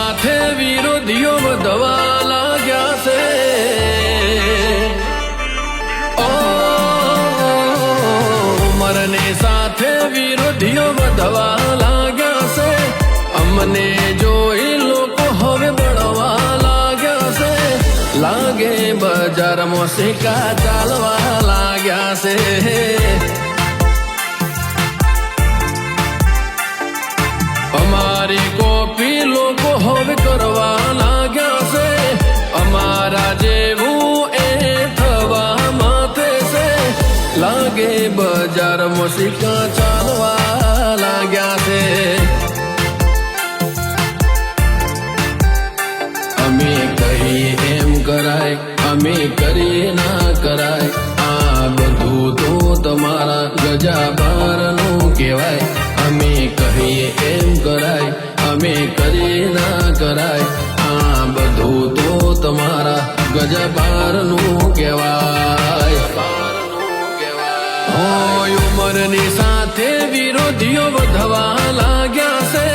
સાથે વિરોધીઓ વધવા લાગ્યા છે. ઉંમરની સાથે વિરોધીઓ વધવા લાગ્યા છે. અમને જોઈ લોકો હવે બળવા લાગ્યા છે. લાગે બજારમાં સિક્કા ચાલવા લાગ્યા છે. અમારી કોપી લોકો હવે કરવા લાગ્યા છે. અમારા જેવું એ થવા માટે છે. લાગે બજારમાં સિક્કા ચાલવા લાગ્યા છે. અમે કહીએ એમ કરાય, અમે કરીએ ના કરાય. આ બધું તો તમારા ગજાબારનું કહેવાય. અમે કહીએ એમ કરાય, અમે કરીએ ના કરાય. આ બધું તો તમારા ગજાબારનું કહેવાય. હોય ઉંમરની સાથે વિરોધીઓ વધવા લાગ્યા છે.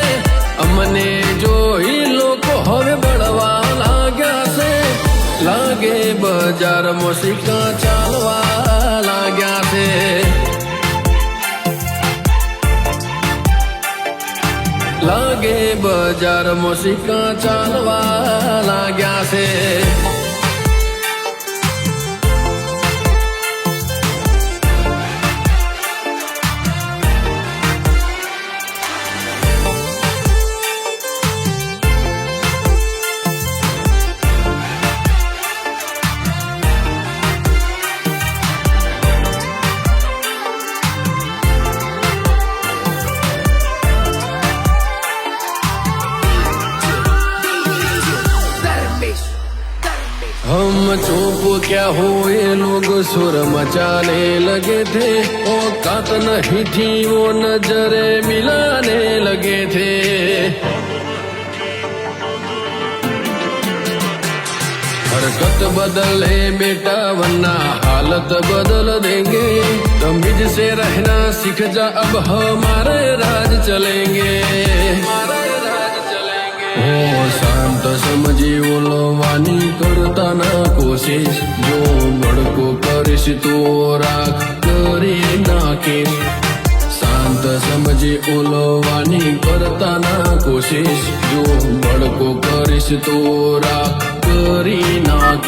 અમને જોઈ લોકો હવે બળવા લાગ્યા છે. લાગે બજારમાં સિક્કા ચાલવા લાગ્યા છે. લાગે બજારમાં સિક્કા ચાલવા લાગ્યા છે. हम चुप क्या हुए लोग सुर मचाने लगे थे. औकात नहीं थी वो नजरे मिलाने लगे थे. हरकत बदले बेटा वरना हालत बदल देंगे. तमीज से रहना सीख जा अब हमारे राज चलेंगे. शांत समझी ओलवानी करता ना कोशिश. जो बड़को करिश तो राख કરી નાખીશ. શાંત સમજી ઓલવાની કરતા ના કોશિશ. જો બળકો કરીશ તો રાખ કરી નાખીશ.